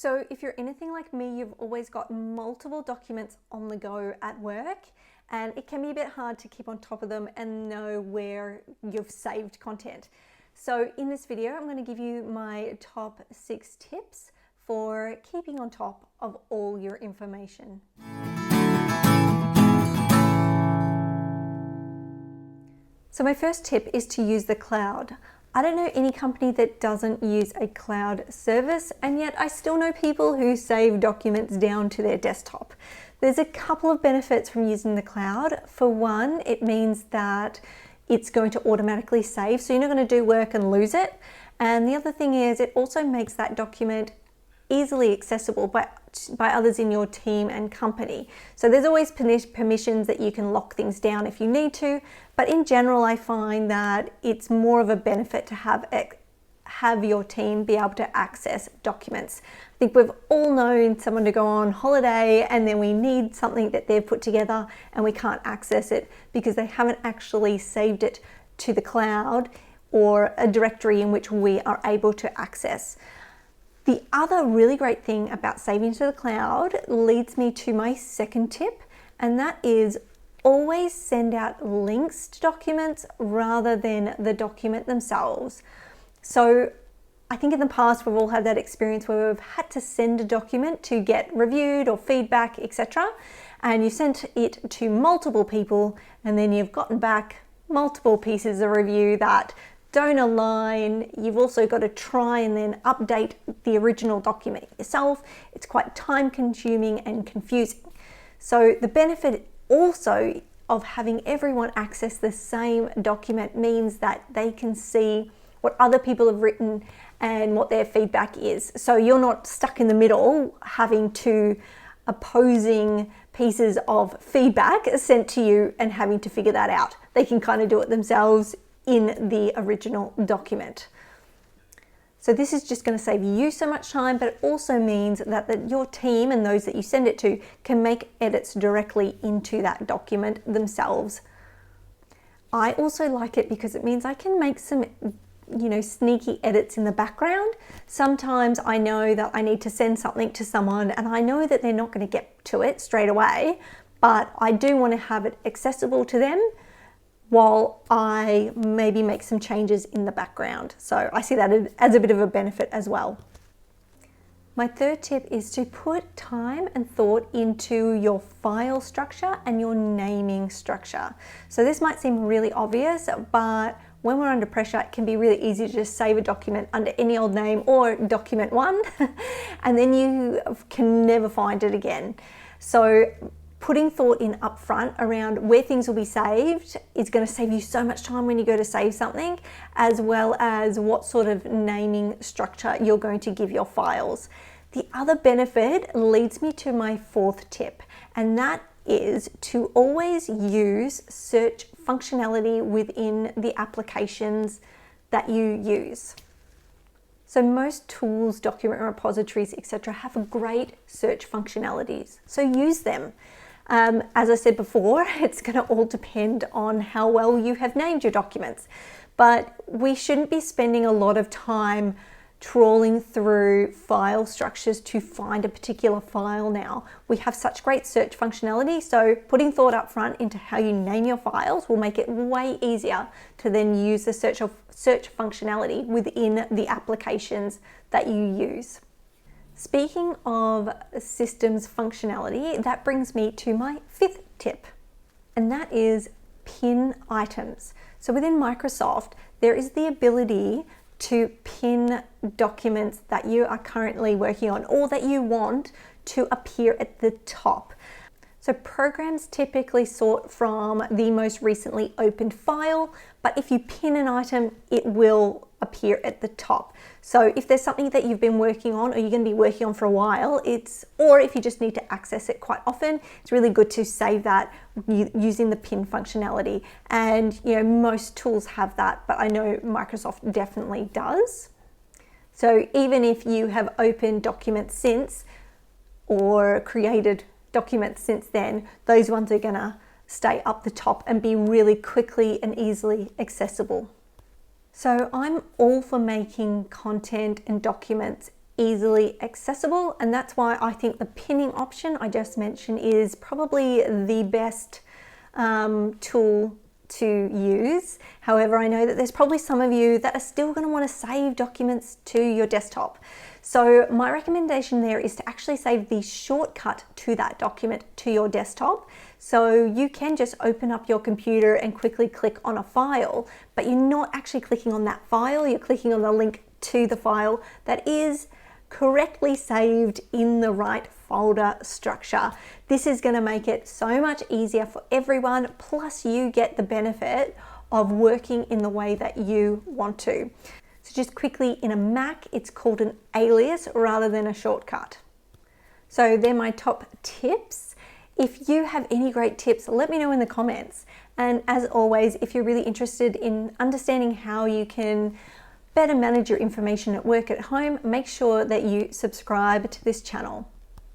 So if you're anything like me, you've always got multiple documents on the go at work, and it can be a bit hard to keep on top of them and know where you've saved content. So in this video, I'm going to give you my top 6 tips for keeping on top of all your information. So my first tip is to use the cloud. I don't know any company that doesn't use a cloud service, and yet I still know people who save documents down to their desktop. There's a couple of benefits from using the cloud. For one, it means that it's going to automatically save, so you're not going to do work and lose it. And the other thing is it also makes that document easily accessible by others in your team and company. So there's always permissions that you can lock things down if you need to, but in general I find that it's more of a benefit to have your team be able to access documents. I think we've all known someone to go on holiday and then we need something that they've put together and we can't access it because they haven't actually saved it to the cloud or a directory in which we are able to access. The other really great thing about saving to the cloud leads me to my second tip, and that is always send out links to documents rather than the document themselves. So I think in the past we've all had that experience where we've had to send a document to get reviewed or feedback, etc. And you sent it to multiple people and then you've gotten back multiple pieces of review that don't align. You've also got to try and then update the original document yourself. It's quite time consuming and confusing. So the benefit also of having everyone access the same document means that they can see what other people have written and what their feedback is. So you're not stuck in the middle having two opposing pieces of feedback sent to you and having to figure that out. They can kind of do it themselves in the original document. So this is just going to save you so much time, but it also means that your team and those that you send it to can make edits directly into that document themselves. I also like it because it means I can make some sneaky edits in the background. Sometimes I know that I need to send something to someone and I know that they're not going to get to it straight away, but I do want to have it accessible to them while I maybe make some changes in the background. So I see that as a bit of a benefit as well. My third tip is to put time and thought into your file structure and your naming structure. So this might seem really obvious, but when we're under pressure, it can be really easy to just save a document under any old name or document one, and then you can never find it again. So putting thought in upfront around where things will be saved is going to save you so much time when you go to save something, as well as what sort of naming structure you're going to give your files. The other benefit leads me to my fourth tip, and that is to always use search functionality within the applications that you use. So most tools, document repositories, etc. have great search functionalities, so use them. As I said before, it's going to all depend on how well you have named your documents, but we shouldn't be spending a lot of time trawling through file structures to find a particular file now. We have such great search functionality, so putting thought up front into how you name your files will make it way easier to then use the search functionality within the applications that you use. Speaking of systems functionality, that brings me to my fifth tip, and that is pin items. So within Microsoft, there is the ability to pin documents that you are currently working on or that you want to appear at the top. So programs typically sort from the most recently opened file, but if you pin an item, it will appear at the top. So if there's something that you've been working on or you're going to be working on for a while, or if you just need to access it quite often, it's really good to save that using the pin functionality. And most tools have that, but I know Microsoft definitely does. So even if you have opened documents since or created documents since then, those ones are going to stay up the top and be really quickly and easily accessible. So I'm all for making content and documents easily accessible, and that's why I think the pinning option I just mentioned is probably the best tool to use. However, I know that there's probably some of you that are still going to want to save documents to your desktop. So my recommendation there is to actually save the shortcut to that document to your desktop. So you can just open up your computer and quickly click on a file, but you're not actually clicking on that file, you're clicking on the link to the file that is correctly saved in the right folder structure. This is going to make it so much easier for everyone, plus you get the benefit of working in the way that you want to. So just quickly, in a Mac, it's called an alias rather than a shortcut. So they're my top tips. If you have any great tips, let me know in the comments. And as always, if you're really interested in understanding how you can better manage your information at work, at home, make sure that you subscribe to this channel.